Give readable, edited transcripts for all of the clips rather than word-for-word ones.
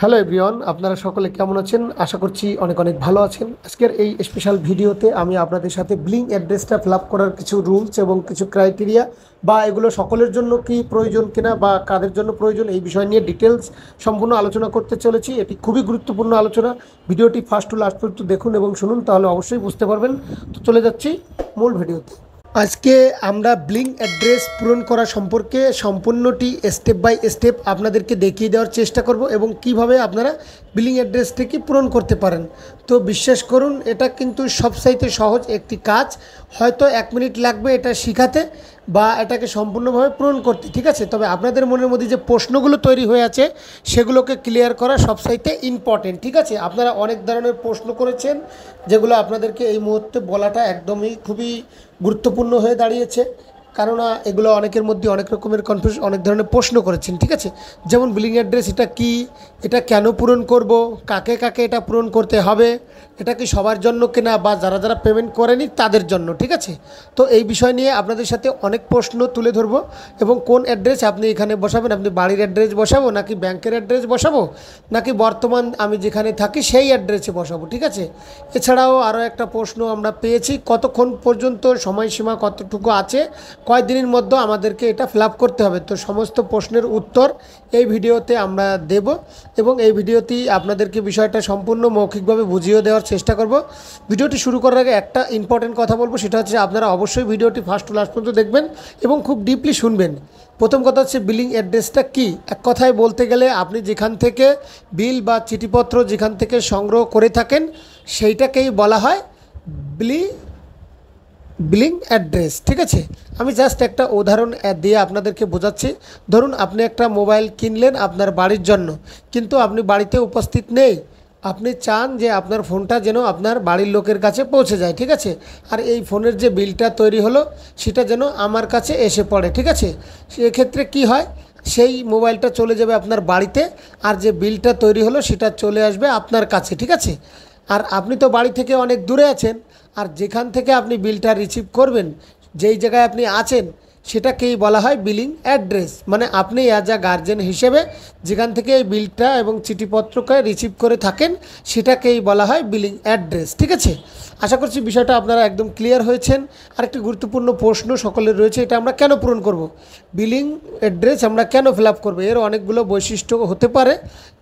Hello everyone, আপনারা সকলে কেমন আছেন? আশা করছি অনেক অনেক ভালো আছেন। আজকের এই স্পেশাল ভিডিওতে আমি আপনাদের সাথে ব্লিং অ্যাড্রেসটা ফিল আপ করার কিছু রুলস এবং কিছু ক্রাইটেরিয়া বা এগুলো সকলের জন্য কি প্রয়োজন কিনা বা কাদের জন্য প্রয়োজন এই বিষয় নিয়ে ডিটেলস সম্পূর্ণ আলোচনা করতে চলেছি। এটি খুবই গুরুত্বপূর্ণ আলোচনা। ভিডিওটি ফার্স্ট টু লাস্ট পর্যন্ত দেখুন এবং শুনুন, তাহলে অবশ্যই বুঝতে পারবেন। তো চলে যাচ্ছি মূল ভিডিওতে। আজকে আমরা ব্লিং অ্যাড্রেস পূরণ করা সম্পর্কে সম্পূর্ণটি স্টেপ বাই স্টেপ আপনাদেরকে দেখিয়ে দেওয়ার চেষ্টা করব এবং কিভাবে আপনারা ব্লিং অ্যাড্রেসটিকে পূরণ করতে পারেন। তো বিশ্বাস করুন, এটা কিন্তু সবচাইতে সহজ একটি কাজ। হয়তো 1 মিনিট লাগবে এটা শেখাতে বা এটাকে সম্পূর্ণভাবে পূরণ করতে, ঠিক আছে? তবে আপনাদের মনের মধ্যে যে প্রশ্নগুলো তৈরি হয়ে আছে সেগুলোকে ক্লিয়ার করা সবচাইতে ইম্পর্টেন্ট, ঠিক আছে? আপনারা অনেক ধরনের প্রশ্ন করেছেন যেগুলো আপনাদেরকে এই মুহূর্তে বলাটা একদমই খুবই গুরুত্বপূর্ণ হয়ে দাঁড়িয়েছে, কেননা এগুলো অনেকের মধ্যে অনেক রকমের কনফিউশন, অনেক ধরনের প্রশ্ন করেছেন, ঠিক আছে? যেমন বিলিং অ্যাড্রেস এটা কি, এটা কেন পূরণ করব, কাকে কাকে এটা পূরণ করতে হবে, এটা কি সবার জন্য কিনা বা যারা যারা পেমেন্ট করেনি তাদের জন্য, ঠিক আছে? তো এই বিষয় নিয়ে আপনাদের সাথে অনেক প্রশ্ন তুলে ধরবো এবং কোন অ্যাড্রেস আপনি এখানে বসাবেন, আপনি বাড়ির অ্যাড্রেস বসাবো নাকি ব্যাংকের অ্যাড্রেস বসাবো নাকি বর্তমান আমি যেখানে থাকি সেই অ্যাড্রেসে বসাবো, ঠিক আছে? এছাড়াও আরও একটা প্রশ্ন আমরা পেয়েছি, কতক্ষণ পর্যন্ত সময়সীমা কতটুকু আছে, কয়েকদিনের মধ্যে আমাদেরকে এটা ফিল আপ করতে হবে। তো সমস্ত প্রশ্নের উত্তর এই ভিডিওতে আমরা দেব এবং এই ভিডিওতেই আপনাদেরকে বিষয়টা সম্পূর্ণ মৌখিকভাবে বুঝিয়ে দেওয়ার চেষ্টা করব। ভিডিওটি শুরু করার আগে একটা ইম্পর্টেন্ট কথা বলবো, সেটা হচ্ছে আপনারা অবশ্যই ভিডিওটি ফার্স্ট টু লাস্ট পর্যন্ত দেখবেন এবং খুব ডিপলি শুনবেন। প্রথম কথা হচ্ছে বিলিং অ্যাড্রেসটা কি। এক কথায় বলতে গেলে আপনি যেখান থেকে বিল বা চিঠিপত্র যেখান থেকে সংগ্রহ করে থাকেন সেইটাকেই বলা হয় বিলিং অ্যাড্রেস, ঠিক আছে? আমি জাস্ট একটা উদাহরণ দিয়ে আপনাদেরকে বোঝাচ্ছি। ধরুন আপনি একটা মোবাইল কিনলেন আপনার বাড়ির জন্য, কিন্তু আপনি বাড়িতে উপস্থিত নেই। আপনি চান যে আপনার ফোনটা যেন আপনার বাড়ির লোকের কাছে পৌঁছে যায়, ঠিক আছে? আর এই ফোনের যে বিলটা তৈরি হলো সেটা যেন আমার কাছে এসে পড়ে, ঠিক আছে? সেক্ষেত্রে কি হয়, সেই মোবাইলটা চলে যাবে আপনার বাড়িতে আর যে বিলটা তৈরি হলো সেটা চলে আসবে আপনার কাছে, ঠিক আছে? আর আপনি তো বাড়ি থেকে অনেক দূরে আছেন, আর যেখান থেকে আপনি বিলটা রিসিভ করবেন, যেই জায়গায় আপনি আছেন সেটাকেই বলা হয় বিলিং অ্যাড্রেস। মানে আপনি অ্যাজ আ গার্জেন হিসেবে যেখান থেকে এই বিলটা এবং চিঠিপত্রকে রিসিভ করে থাকেন সেটাকেই বলা হয় বিলিং অ্যাড্রেস, ঠিক আছে? আশা করছি বিষয়টা আপনারা একদম ক্লিয়ার হয়েছেন। আরেকটি গুরুত্বপূর্ণ প্রশ্ন সকলের রয়েছে, এটা আমরা কেন পূরণ করব, বিলিং অ্যাড্রেস আমরা কেন ফিল আপ করবো? এর অনেকগুলো বৈশিষ্ট্য হতে পারে,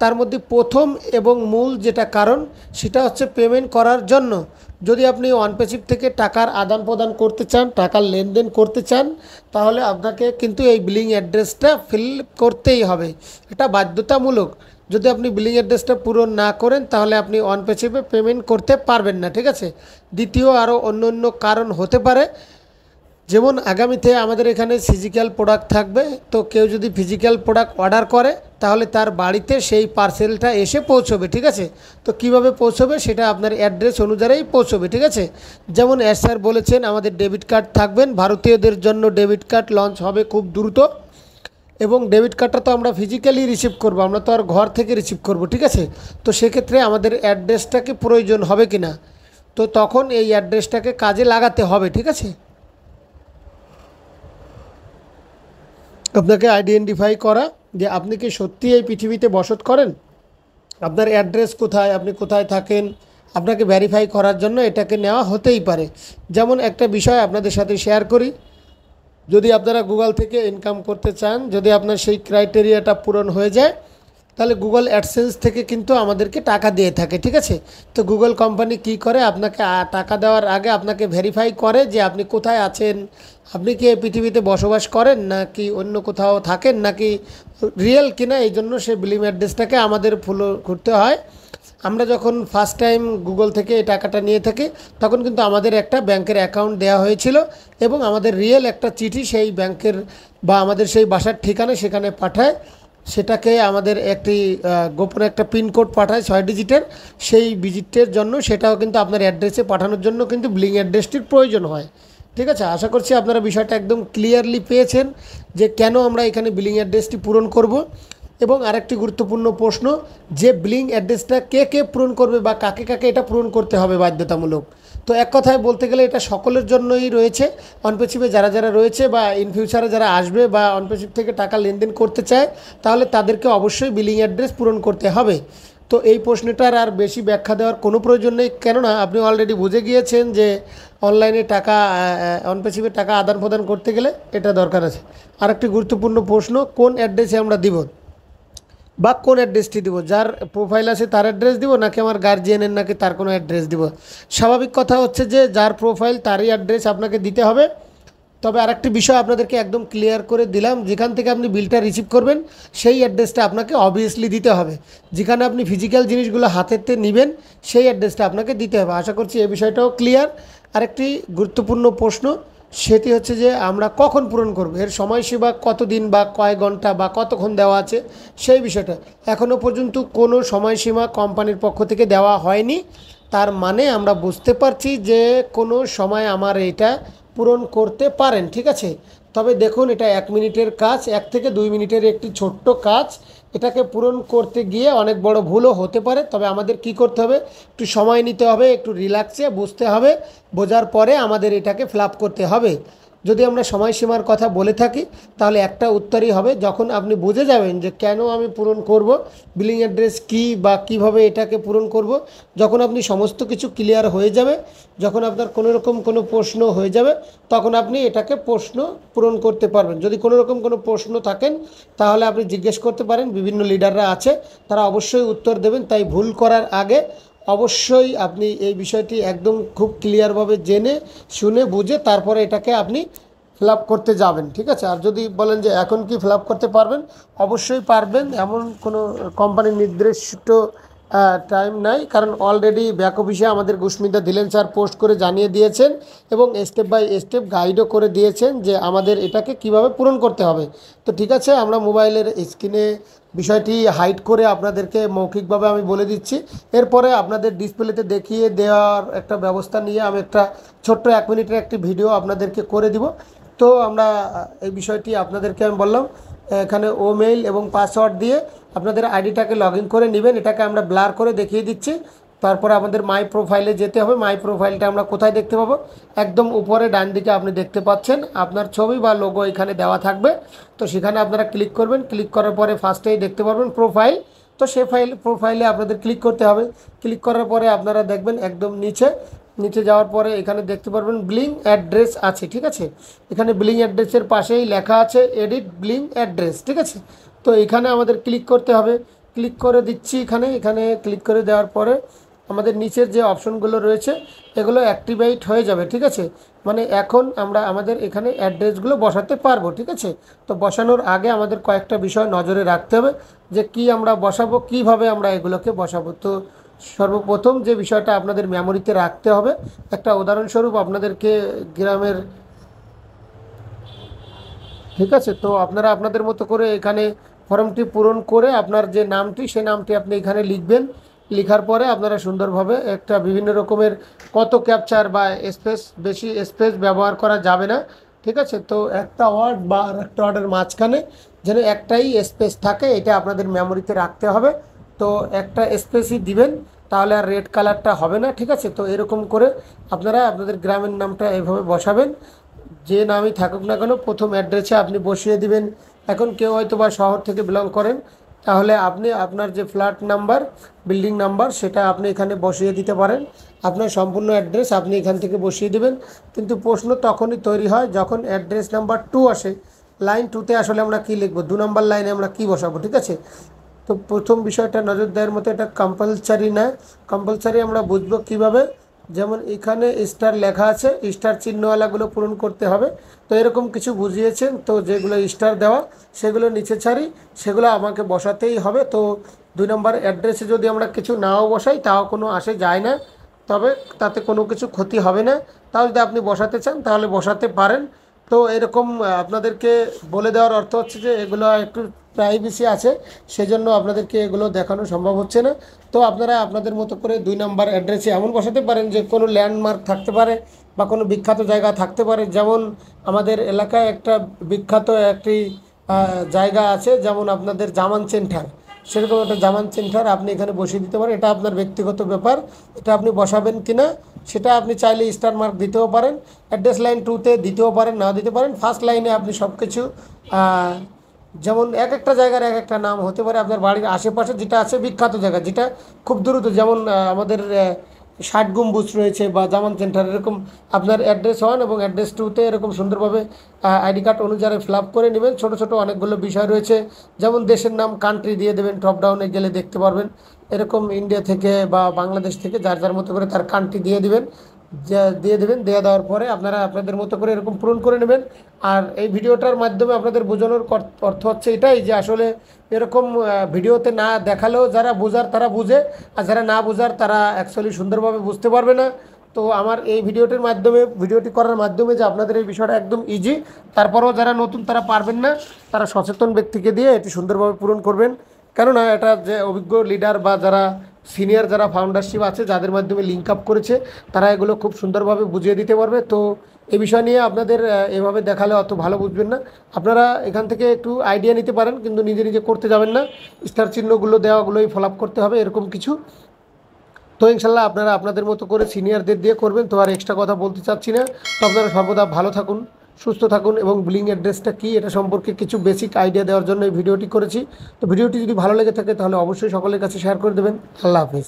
তার মধ্যে প্রথম এবং মূল যেটা কারণ সেটা হচ্ছে পেমেন্ট করার জন্য। যদি আপনি ওয়ানপেসিভ থেকে টাকার আদান প্রদান করতে চান, টাকার লেনদেন করতে চান, তাহলে আপনাকে কিন্তু এই বিলিং অ্যাড্রেসটা ফিল করতেই হবে, এটা বাধ্যতামূলক। যদি আপনি বিলিং অ্যাড্রেসটা পূরণ না করেন তাহলে আপনি ওয়ানপেসিভে পেমেন্ট করতে পারবেন না, ঠিক আছে? দ্বিতীয় আরও অন্য অন্য কারণ হতে পারে, যেমন আগামীতে আমাদের এখানে ফিজিক্যাল প্রোডাক্ট থাকবে। তো কেউ যদি ফিজিক্যাল প্রোডাক্ট অর্ডার করে তাহলে তার বাড়িতে সেই পার্সেলটা এসে পৌঁছবে, ঠিক আছে? তো কিভাবে পৌঁছবে সেটা আপনার অ্যাড্রেস অনুযায়ী পৌঁছবে, ঠিক আছে? যেমন স্যার বলেছেন আমাদের ডেবিট কার্ড থাকবেন, ভারতীয়দের জন্য ডেবিট কার্ড লঞ্চ হবে খুব দ্রুত, এবং ডেবিট কার্ডটা তো আমরা ফিজিক্যালি রিসিভ করব, আমরা তো আর ঘর থেকে রিসিভ করব, ঠিক আছে? তো সেক্ষেত্রে আমাদের অ্যাড্রেসটাকে প্রয়োজন হবে কি না, তো তখন এই অ্যাড্রেসটাকে কাজে লাগাতে হবে, ঠিক আছে? আপনাকে আইডেন্টিফাই করা যে আপনি কি সত্যি এই পৃথিবীতে বসত করেন, আপনার অ্যাড্রেস কোথায়, আপনি কোথায় থাকেন, আপনাকে ভেরিফাই করার জন্য এটাকে নেওয়া হতেই পারে। যেমন একটা বিষয় আপনাদের সাথে শেয়ার করি, যদি আপনারা গুগল থেকে ইনকাম করতে চান, যদি আপনার সেই ক্রাইটেরিয়াটা পূরণ হয়ে যায়, তাহলে গুগল অ্যাডসেন্স থেকে কিন্তু আমাদেরকে টাকা দিয়ে থাকে, ঠিক আছে? তো গুগল কোম্পানি কি করে, আপনাকে টাকা দেওয়ার আগে আপনাকে ভেরিফাই করে যে আপনি কোথায় আছেন, আপনি কি এই পৃথিবীতে বসবাস করেন নাকি অন্য কোথাও থাকেন নাকি রিয়েল কিনা, এই জন্য সে বিলিং অ্যাড্রেসটাকে আমাদের ফলো করতে হয়। আমরা যখন ফার্স্ট টাইম গুগল থেকে এই টাকাটা নিয়ে থাকি তখন কিন্তু আমাদের একটা ব্যাংকের অ্যাকাউন্ট দেওয়া হয়েছিল এবং আমাদের রিয়েল একটা চিঠি সেই ব্যাংকের বা আমাদের সেই বাসার ঠিকানা সেখানে পাঠায়, সেটাকে আমাদের একটি গোপন একটা পিনকোড পাঠায় 6 ডিজিটের, সেই ভিজিটের জন্য সেটাও কিন্তু আপনার অ্যাড্রেসে পাঠানোর জন্য কিন্তু বিলিং অ্যাড্রেসটির প্রয়োজন হয়, ঠিক আছে? আশা করছি আপনারা বিষয়টা একদম ক্লিয়ারলি পেয়েছেন যে কেন আমরা এখানে বিলিং অ্যাড্রেসটি পূরণ করব। এবং আরেকটি গুরুত্বপূর্ণ প্রশ্ন, যে বিলিং অ্যাড্রেসটা কে কে পূরণ করবে বা কাকে কাকে এটা পূরণ করতে হবে বাধ্যতামূলক। তো এক কথায় বলতে গেলে এটা সকলের জন্যই রয়েছে। অনপেসিভে যারা যারা রয়েছে বা ইন ফিউচারে যারা আসবে বা অনপেসিভ থেকে টাকা লেনদেন করতে চায়, তাহলে তাদেরকে অবশ্যই বিলিং অ্যাড্রেস পূরণ করতে হবে। তো এই প্রশ্নটার আর বেশি ব্যাখ্যা দেওয়ার কোনো প্রয়োজন নেই, কেননা আপনি অলরেডি বুঝে গিয়েছেন যে অনলাইনে টাকা অনপেসিভে টাকা আদান প্রদান করতে গেলে এটা দরকার আছে। আরেকটি গুরুত্বপূর্ণ প্রশ্ন, কোন অ্যাড্রেসে আমরা দিব বা কোন অ্যাড্রেসটি দিব? যার প্রোফাইল আছে তার অ্যাড্রেস দিব, নাকি আমার গার্জিয়ানের নাকি তার কোনো অ্যাড্রেস দিব? স্বাভাবিক কথা হচ্ছে যে যার প্রোফাইল তারই অ্যাড্রেস আপনাকে দিতে হবে। তবে আরেকটি বিষয় আপনাদেরকে একদম ক্লিয়ার করে দিলাম, যেখান থেকে আপনি বিলটা রিসিভ করবেন সেই অ্যাড্রেসটা আপনাকে অবভিয়াসলি দিতে হবে। যেখানে আপনি ফিজিক্যাল জিনিসগুলো হাতেতে নেবেন সেই অ্যাড্রেসটা আপনাকে দিতে হবে। আশা করছি এই বিষয়টাও ক্লিয়ার। আরেকটি গুরুত্বপূর্ণ প্রশ্ন, সেটি হচ্ছে যে আমরা কখন পূরণ করব, এর সময়সীমা কতদিন বা কয় ঘন্টা বা কতক্ষণ দেওয়া আছে সেই বিষয়টা। এখনও পর্যন্ত কোনো সময়সীমা কোম্পানির পক্ষ থেকে দেওয়া হয়নি। তার মানে আমরা বুঝতে পারছি যে কোনো সময় আমার এটা পূরণ করতে পারেন, ঠিক আছে। তবে দেখুন, এটা 1 মিনিটের কাজ, 1 থেকে 2 মিনিটের একটি ছোট্ট কাজ। এটাকে পূরণ করতে গিয়ে অনেক বড় ভুলও হতে পারে। তবে আমাদের কি করতে হবে, একটু সময় নিতে হবে, একটু রিল্যাক্সে বুঝতে হবে, বোঝার পরে আমাদের এটাকে ফিল আপ করতে হবে। যদি আমরা সময়সীমার কথা বলে থাকি তাহলে একটা উত্তরই হবে, যখন আপনি বুঝে যাবেন যে কেন আমি পূরণ করব, বিলিং অ্যাড্রেস কী বা কিভাবে এটাকে পূরণ করব। যখন আপনি সমস্ত কিছু ক্লিয়ার হয়ে যাবে, যখন আপনার কোনো রকম কোনো প্রশ্ন হয়ে যাবে, তখন আপনি এটাকে প্রশ্ন পূরণ করতে পারবেন। যদি কোনো রকম কোনো প্রশ্ন থাকেন তাহলে আপনি জিজ্ঞেস করতে পারেন, বিভিন্ন লিডাররা আছে, তারা অবশ্যই উত্তর দেবেন। তাই ভুল করার আগে অবশ্যই আপনি এই বিষয়টি একদম খুব ক্লিয়ারভাবে জেনে শুনে বুঝে তারপরে এটাকে আপনি ফিল আপ করতে যাবেন, ঠিক আছে। আর যদি বলেন যে এখন কি ফিল আপ করতে পারবেন, অবশ্যই পারবেন। এমন কোনো কোম্পানির নির্দিষ্ট টাইম নাই, কারণ অলরেডি ব্যাক অফিসে আমাদের গুশমিতা দিলেন স্যার পোস্ট করে জানিয়ে দিয়েছেন এবং স্টেপ বাই স্টেপ গাইডও করে দিয়েছেন যে আমাদের এটাকে কিভাবে পূরণ করতে হবে। তো ঠিক আছে, আমরা মোবাইলের স্ক্রিনে বিষয়টি হাইড করে আপনাদেরকে মৌখিকভাবে আমি বলে দিচ্ছি। এরপরে আপনাদের ডিসপ্লেতে দেখিয়ে দেওয়ার একটা ব্যবস্থা নিয়ে আমি একটা ছোট্ট 1 মিনিটের একটি ভিডিও আপনাদেরকে করে দিব। তো আমরা এই বিষয়টি আপনাদেরকে আমি বললাম, এখানে মেইল এবং পাসওয়ার্ড দিয়ে আপনাদের আইডিটাকে লগ ইন করে নেবেন। এটাকে আমরা ব্লার করে দেখিয়ে দিচ্ছি। তারপরে আমাদের মাই প্রোফাইলে যেতে হবে। মাই প্রোফাইলটা আমরা কোথায় দেখতে পাবো, একদম উপরে ডান দিকে আপনি দেখতে পাচ্ছেন আপনার ছবি বা লোগো এখানে দেওয়া থাকবে। তো সেখানে আপনারা ক্লিক করবেন। ক্লিক করার পরে ফার্স্টেই দেখতে পারবেন প্রোফাইল। তো সে প্রোফাইলে আপনাদের ক্লিক করতে হবে। ক্লিক করার পরে আপনারা দেখবেন একদম নিচে যাওয়ার পরে এখানে দেখতে পারবেন বিলিং অ্যাড্রেস আছে, ঠিক আছে। এখানে বিলিং অ্যাড্রেসের পাশেই লেখা আছে এডিট বিলিং অ্যাড্রেস, ঠিক আছে। তো এখানে আমাদের ক্লিক করতে হবে। ক্লিক করে দিচ্ছি, এখানে ক্লিক করে দেওয়ার পরে আমাদের নিচের যে অপশনগুলো রয়েছে এগুলো অ্যাক্টিভেট হয়ে যাবে, ঠিক আছে। মানে এখন আমরা আমাদের এখানে অ্যাড্রেসগুলো বসাতে পারবো, ঠিক আছে। তো বসানোর আগে আমাদের কয়েকটা বিষয় নজরে রাখতে হবে যে কি আমরা বসাবো, কিভাবে আমরা এগুলোকে বসাবো। তো সর্বপ্রথম যে বিষয়টা আপনাদের মেমোরিতে রাখতে হবে, একটা উদাহরণস্বরূপ আপনাদেরকে গ্রামের, ঠিক আছে। তো আপনারা আপনাদের মতো করে এখানে ফর্মটি পূরণ করে আপনার যে নামটি সে নামটি আপনি এখানে লিখবেন। লেখার পরে আপনারা সুন্দরভাবে একটা বিভিন্ন রকমের কত ক্যাপচার বা স্পেস, বেশি স্পেস ব্যবহার করা যাবে না, ঠিক আছে। তো একটা ওয়ার্ড বা আর একটা ওয়ার্ডের মাঝখানে যেন একটাই স্পেস থাকে, এটা আপনাদের মেমোরিতে রাখতে হবে। তো একটা স্পেসই দিবেন, তাহলে আর রেড কালারটা হবে না, ঠিক আছে। তো এরকম করে আপনারা আপনাদের গ্রামের নামটা এভাবে বসাবেন। যে নামই থাকুক না কেন প্রথম অ্যাড্রেসে আপনি বসিয়ে দিবেন। এখন কেউ হয়তো বা শহর থেকে বিলং করেন, তাহলে আপনি আপনার যে ফ্ল্যাট নাম্বার, বিল্ডিং নাম্বার সেটা আপনি এখানে বসিয়ে দিতে পারেন। আপনার সম্পূর্ণ অ্যাড্রেস আপনি এখান থেকে বসিয়ে দেবেন। কিন্তু প্রশ্ন তখনই তৈরি হয় যখন অ্যাড্রেস নাম্বার 2 আসে। লাইন 2তে আসলে আমরা কি লিখব, 2 নম্বর লাইনে আমরা কি বসাবো, ঠিক আছে। তো প্রথম বিষয়টা নজর দেওয়ার মতো, এটা কম্পালসারি না। কম্পালসারি আমরা বুঝবো কিভাবে, যেমন এখানে স্টার লেখা আছে, স্টার চিহ্নওয়ালাগুলো পূরণ করতে হবে। তো এরকম কিছু বুঝিয়েছেন, তো যেগুলো স্টার দেওয়া সেগুলো নিচে ছাড়ি, সেগুলো আমাকে বসাতেই হবে। তো 2 নম্বর অ্যাড্রেসে যদি আমরা কিছু নাও বসাই তাও কোনো আসে যায় না, তবে তাতে কোনো কিছু ক্ষতি হবে না। তাও যদি আপনি বসাতে চান তাহলে বসাতে পারেন। তো এরকম আপনাদেরকে বলে দেওয়ার অর্থ হচ্ছে যে এগুলো একটু প্রাইভেসি আছে, সেজন্য আপনাদেরকে এগুলো দেখানো সম্ভব হচ্ছে না। তো আপনারা আপনাদের মতো করে 2 নম্বর অ্যাড্রেসে এমন বসাতে পারেন যে কোনো ল্যান্ডমার্ক থাকতে পারে বা কোনো বিখ্যাত জায়গা থাকতে পারে। যেমন আমাদের এলাকায় একটা বিখ্যাত একটি জায়গা আছে, যেমন আপনাদের জামান সেন্টার। সেরকম একটা জামান সেন্টার আপনি এখানে বসিয়ে দিতে পারেন। এটা আপনার ব্যক্তিগত ব্যাপার, এটা আপনি বসাবেন কিনা সেটা আপনি চাইলে স্টার মার্ক দিতেও পারেন, অ্যাড্রেস লাইন 2-তে দিতেও পারেন, না দিতে পারেন। ফার্স্ট লাইনে আপনি সব কিছু যেমন এক একটা জায়গার এক একটা নাম হতে পারে, আপনার বাড়ির আশেপাশে যেটা আছে বিখ্যাত জায়গা যেটা খুব দ্রুত, যেমন আমাদের 60 গম্বুজ রয়েছে বা জামান সেন্টার, এরকম আপনার অ্যাড্রেস 1 এবং অ্যাড্রেস 2-তে এরকম সুন্দরভাবে আইডি কার্ড অনুযায়ী ফিল আপ করে নেবেন। ছোট ছোট অনেকগুলো বিষয় রয়েছে, যেমন দেশের নাম কান্ট্রি দিয়ে দেবেন, টপ ডাউনে গেলে দেখতে পারবেন এরকম ইন্ডিয়া থেকে বা বাংলাদেশ থেকে যার যার মতো করে তার কান্ট্রি দিয়ে দিবেন, দিয়ে দেবেন। দিয়ে দেওয়ার পরে আপনারা আপনাদের মতো করে এরকম পূরণ করে নেবেন। আর এই ভিডিওটার মাধ্যমে আপনাদের বোঝানোর অর্থ হচ্ছে এটাই যে আসলে এরকম ভিডিওতে না দেখালেও যারা বোঝার তারা বুঝে, আর যারা না বোঝার তারা অ্যাকচুয়ালি সুন্দরভাবে বুঝতে পারবে না। তো আমার এই ভিডিওটি করার মাধ্যমে যে আপনাদের এই বিষয়টা একদম ইজি, তারপরেও যারা নতুন তারা পারবেন না, তারা সচেতন ব্যক্তিকে দিয়ে এটি সুন্দরভাবে পূরণ করবেন। কেননা এটা যে অভিজ্ঞ লিডার বা যারা সিনিয়র যারা ফাউন্ডারশিপ আছে যাদের মাধ্যমে লিঙ্ক আপ করেছে, তারা এগুলো খুব সুন্দরভাবে বুঝিয়ে দিতে পারবে। তো এই বিষয় নিয়ে আপনাদের এভাবে দেখালে অত ভালো বুঝবেন না, আপনারা এখান থেকে একটু আইডিয়া নিতে পারেন, কিন্তু নিজে নিজে করতে যাবেন না। স্টার চিহ্নগুলো দেওয়াগুলোই ফলো আপ করতে হবে, এরকম কিছু। তো ইনশাল্লাহ আপনারা আপনাদের মতো করে সিনিয়রদের দিয়ে করবেন। তো আর এক্সট্রা কথা বলতে চাচ্ছি না। তো আপনারা সর্বদা ভালো থাকুন, সুস্থ থাকুন, এবং বিলিং অ্যাড্রেসটা কী এটা সম্পর্কে কিছু বেসিক আইডিয়া দেওয়ার জন্য এই ভিডিওটি করেছি। তো ভিডিওটি যদি ভালো লেগে থাকে তাহলে অবশ্যই সকলের কাছে শেয়ার করে দেবেন। আল্লাহ হাফিজ।